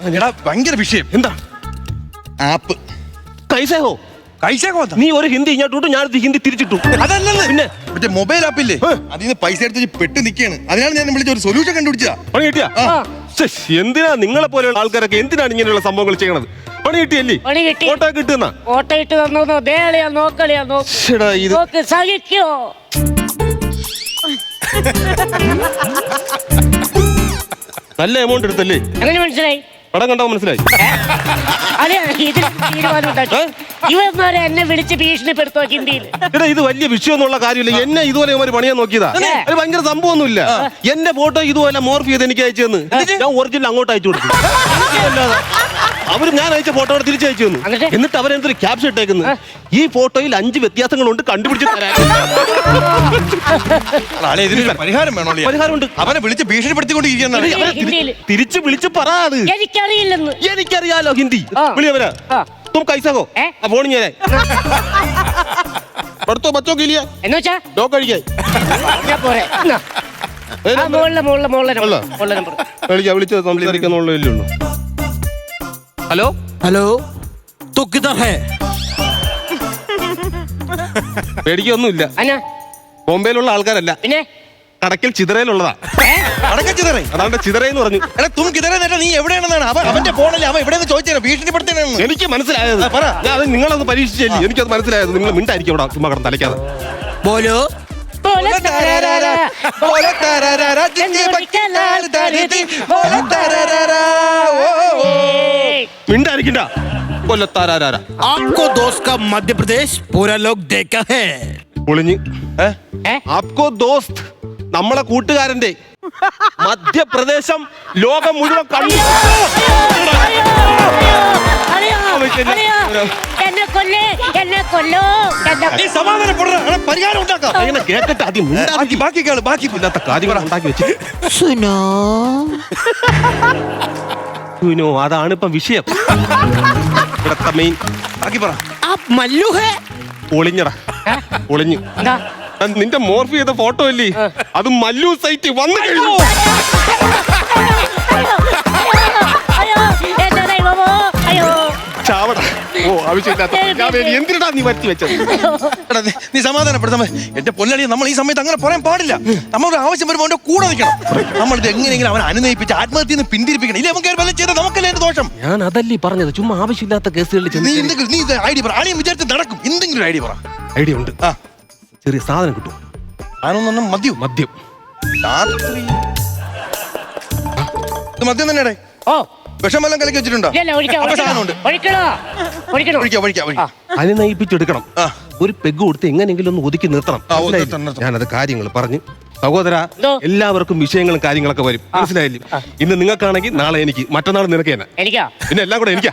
എടാ ഭയങ്കര വിഷയം. എന്താ ആപ്പ് കൈസേ ഹോ കൈശാക്കോ നീ ഒരു ഹിന്ദി ഇങ്ങോട്ടു ഞാൻ ഹിന്ദി തിരിച്ചിട്ടു. അതല്ലല്ലോ പിന്നെ മറ്റേ മൊബൈൽ ആപ്പില്ലേ അതിൽ നിന്ന് പൈസ എടുത്ത് പെട്ട് നിൽക്കുകയാണ്. അതിനാണ് ഞാൻ വിളിച്ച ഒരു സൊല്യൂഷൻ കണ്ടുപിടിച്ചാ. പണി കിട്ടിയാ? എന്തിനാ നിങ്ങളെ പോലെയുള്ള ആൾക്കാരൊക്കെ എന്തിനാണ് ഇങ്ങനെയുള്ള സംഭവങ്ങൾ ചെയ്യണത്? പണി കിട്ടിയല്ലേ? പണി കിട്ടി. ഫോട്ടോ കിട്ടുന്ന ഫോട്ടോ ഇട്ട് തന്നോ ദേളിയാ നോക്കളിയാ ഇത് നോക്ക് സഹിക്കോ. നല്ല എമൗണ്ട് എടുത്തല്ലേ? എങ്ങനെ മനസ്സിലായി? പടം കണ്ടോ മനസ്സിലായി? അതെ ഇതിൽ തീരുമാനം ഇവന്മാരെ എന്നെ വിളിച്ച് ഭീഷണിപ്പെടുത്തോ ഹിന്ദിയിൽ. എടാ ഇത് വലിയ വിഷയമൊന്നുള്ള കാര്യമില്ല. എന്നെ ഇതുപോലെ ഒരു പണിയാൻ നോക്കിയതാ. അത് ഭയങ്കര സംഭവമൊന്നുമില്ല. എന്റെ ഫോട്ടോ ഇതുപോലെ മോർഫ് ചെയ്ത് എനിക്ക് അയച്ചു തന്നു. ഞാൻ ഒറിജിനൽ അങ്ങോട്ട് അയച്ചു കൊടുത്തു. അവര് ഞാൻ അയച്ച ഫോട്ടോ തിരിച്ചു അയച്ചു തന്നു. എന്നിട്ട് അവരെന്തൊരു ക്യാപ്ഷൻ ഇട്ടേക്കുന്നു, ഈ ഫോട്ടോയിൽ 5 വ്യത്യാസങ്ങളുണ്ട് കണ്ടുപിടിച്ച് തരാൻ. പരിഹാരം വേണോ? പരിഹാരമുണ്ട്. അവനെ വിളിച്ച് ഭീഷണിപ്പെടുത്തിക്കൊണ്ടിരിക്കുന്ന തിരിച്ചു വിളിച്ച് പറയാത്. എനിക്കറിയില്ലെന്ന്. എനിക്കറിയാലോ ഹിന്ദി. വിളിയവരാ तुम कैसा हो? फोन नहीं है पढ़ तो बच्चों के लिए എന്നുവെച്ചാ दो करिए പോരെ. വിളിച്ച് സംസാരിക്കാന്നുള്ളേ ഉള്ളൂ. ഹലോ हेलो तू किधर है? പേടിക്കൊന്നുമില്ല. അന്നാ ബോംബെയിലുള്ള ആൾക്കാരല്ല, പിന്നെ കടക്കൽ ചിതറയിലുള്ളതാ. അതാണ്ട് ചിതറയെന്ന് പറഞ്ഞു. നീ എവിടെയാണെന്നാണ് അവന്റെ ഫോണിൽ അവൻ എവിടെയെന്ന് ചോദിച്ചാൽ ഭീഷണിപ്പെടുത്തണെന്ന് എനിക്ക് മനസ്സിലായത്. ഞാൻ അത് നിങ്ങളൊന്ന് പരീക്ഷിച്ചല്ലേ, എനിക്കത് മനസ്സിലായത്. നിങ്ങൾ മിണ്ടായിരിക്കും അവിടെ ചുമ്മാ കിടന്ന് തലയ്ക്കാതെ. बोलो പോലെ തരാരാരാ. മിണ്ടായിരിക്കണ്ട. കൊല്ലത്താരാരാ आपको दोस्त का मध्य प्रदेश पूरा लोग देखा है. പൊളിഞ്ഞ്. ആപ്കോ ദോസ്ത് നമ്മളെ കൂട്ടുകാരന്റെ മധ്യപ്രദേശം ലോകം മുഴുവൻ കണ്ടു. എന്നെ കൊല്ലേ എന്നെ കൊല്ലോ. പരിഹാരം ഉണ്ടാക്കാം. അങ്ങനെ കേട്ടിട്ട് ആദ്യം ബാക്കി കേള്. ബാക്കി ഇല്ലാത്ത കാര്യങ്ങൾ ഉണ്ടാക്കി വെച്ചിട്ട് सुनो സുനോ അതാണ് ഇപ്പൊ വിഷയം. ഇവിടത്തെ മെയിൻ. ബാക്കി പറ. आप मल्लू है? ഒളിഞ്ഞടാ ഒളിഞ്ഞു. എന്താ നിന്റെ മോർഫ് ചെയ്ത ഫോട്ടോ അല്ലേ അത് മല്ലു സൈറ്റ് വന്നു കഴിഞ്ഞു. എന്റെ ദൈവമോ അയ്യോ. ചാവടാ. ഓ ആവശ്യമില്ലാത്ത എന്തിനാ നീ വരുത്തി വെച്ചത്? എടാ നീ സമാധാനപ്പെടുത്താമ. എന്റെ പൊന്നടി, നമ്മൾ ഈ സമയത്ത് അങ്ങനെ പറയാൻ പാടില്ല. നമ്മളൊരു ആവശ്യം വരുമ്പോൾ അവന്റെ കൂടെ നിൽക്കണം. നമ്മളിത് എങ്ങനെയെങ്കിലും അവൻ അനുനയിപ്പിച്ച് ആത്മഹത്യ പിന്തിരിപ്പിക്കണം. ഇല്ല നമുക്ക് വല്ല ചെയ്താൽ നമുക്കല്ലേ എന്റെ ദോഷം. ഞാൻ അതല്ലേ പറഞ്ഞത്, ചുമ്മാ ആവശ്യമില്ലാത്ത കേസുകളിൽ നീ എന്തെങ്കിലും നീ ഐഡിയ പറ. ആരെയും വിചാരിച്ച് നടക്കും. എന്തെങ്കിലും ഐഡിയ പറ. ഐഡിയ ഉണ്ട്. ആ ചെറിയ സാധനം കിട്ടും. ആനൊന്നും മദ്യം. മദ്യം രാത്രി ഇത് മദ്യം തന്നെയാടേ. ഓ വിഷം വല്ലതും കലക്കി വെച്ചിട്ടുണ്ടോ? ഇല്ല സാധനമുണ്ട്. അനുനയിപ്പിച്ചെടുക്കണം. ഒരു പെഗ് കൊടുത്ത് എങ്ങനെയെങ്കിലും ഒന്ന് ഒതുക്കി നിർത്തണം. ഞാനത് കാര്യങ്ങൾ പറഞ്ഞു. സഹോദര, എല്ലാവർക്കും വിഷയങ്ങളും കാര്യങ്ങളൊക്കെ വരും. മനസ്സിലായില്ലേ? ഇന്ന് നിങ്ങൾക്കാണെങ്കിൽ നാളെ എനിക്ക്, മറ്റന്നാൾ നിനക്ക് തന്നെ. എനിക്കാ പിന്നെ എല്ലാം കൂടെ എനിക്കാ.